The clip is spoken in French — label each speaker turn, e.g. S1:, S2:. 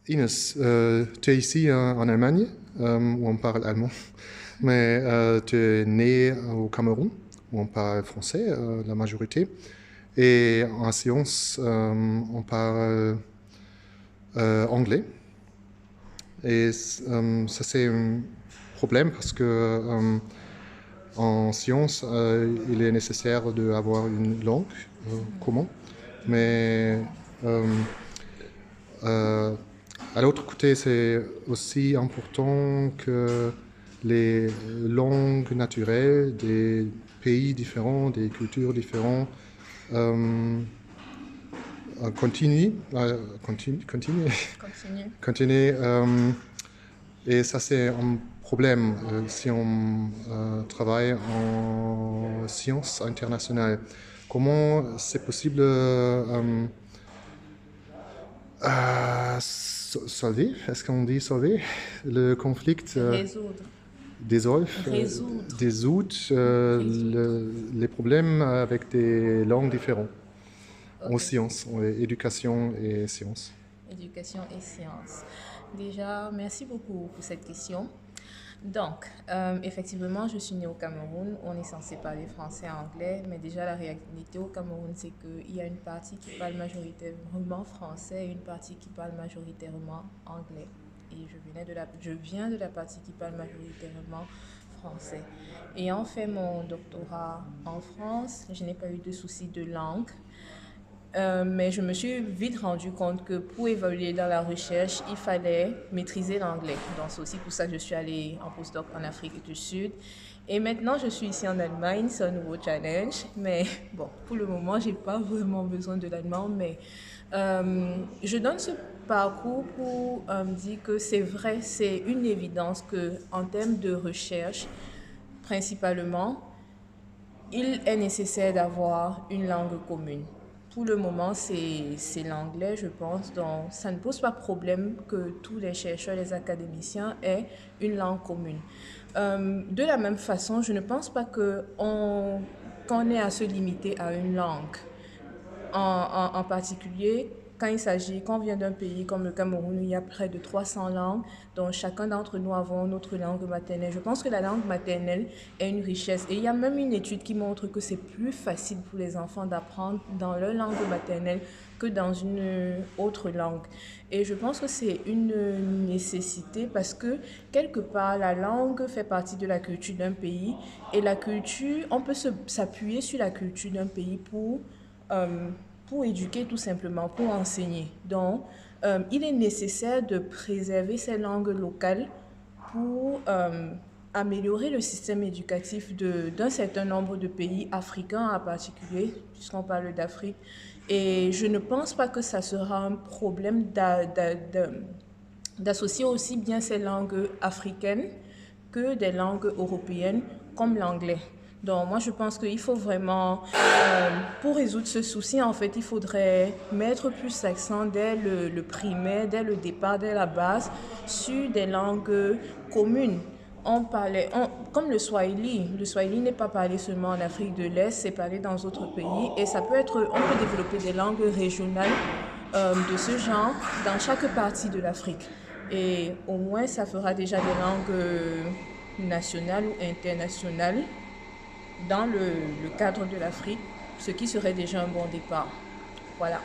S1: Ines, tu es ici en Allemagne, où on parle allemand, mais tu es né au Cameroun, où on parle français, la majorité. Et en sciences, on parle anglais. Et ça, c'est un problème parce que en sciences, il est nécessaire d'avoir une langue commune. Mais à l'autre côté, c'est aussi important que les langues naturelles des pays différents, des cultures différentes, continuent. Continuer. Et ça, c'est un problème si on travaille en sciences internationales. Comment c'est possible solver, est-ce qu'on dit solver le conflit résoudre les problèmes avec des langues différentes en sciences, en éducation et sciences.
S2: Éducation et sciences. Déjà, merci beaucoup pour cette question. Donc, effectivement, je suis née au Cameroun. On est censé parler français et anglais, mais déjà la réalité au Cameroun, c'est qu'il y a une partie qui parle majoritairement français et une partie qui parle majoritairement anglais. Et je viens de la partie qui parle majoritairement français. Ayant fait mon doctorat en France, je n'ai pas eu de soucis de langue. Mais je me suis vite rendu compte que pour évoluer dans la recherche, il fallait maîtriser l'anglais. Donc c'est aussi pour ça que je suis allée en postdoc en Afrique du Sud. Et maintenant, je suis ici en Allemagne, c'est un nouveau challenge. Mais bon, pour le moment, je n'ai pas vraiment besoin de l'allemand. Mais je donne ce parcours pour dire que c'est vrai, c'est une évidence qu'en termes de recherche, principalement, il est nécessaire d'avoir une langue commune. Pour le moment, c'est l'anglais, je pense. Donc, ça ne pose pas problème que tous les chercheurs, les académiciens aient une langue commune. De la même façon, je ne pense pas qu'on ait à se limiter à une langue. En particulier, quand on vient d'un pays comme le Cameroun, où il y a près de 300 langues, dont chacun d'entre nous avons notre langue maternelle. Je pense que la langue maternelle est une richesse. Et il y a même une étude qui montre que c'est plus facile pour les enfants d'apprendre dans leur langue maternelle que dans une autre langue. Et je pense que c'est une nécessité parce que, quelque part, la langue fait partie de la culture d'un pays. Et la culture, on peut s'appuyer sur la culture d'un pays pour éduquer tout simplement, pour enseigner. Donc, il est nécessaire de préserver ces langues locales pour améliorer le système éducatif d'un certain nombre de pays africains en particulier, puisqu'on parle d'Afrique. Et je ne pense pas que ça sera un problème d'associer aussi bien ces langues africaines que des langues européennes comme l'anglais. Donc moi je pense qu'il faut vraiment, pour résoudre ce souci, en fait, il faudrait mettre plus l'accent dès le primaire, dès le départ, dès la base, sur des langues communes. Comme le Swahili n'est pas parlé seulement en Afrique de l'Est, c'est parlé dans d'autres pays et on peut développer des langues régionales de ce genre dans chaque partie de l'Afrique. Et au moins, ça fera déjà des langues nationales ou internationales dans le cadre de l'Afrique, ce qui serait déjà un bon départ. Voilà.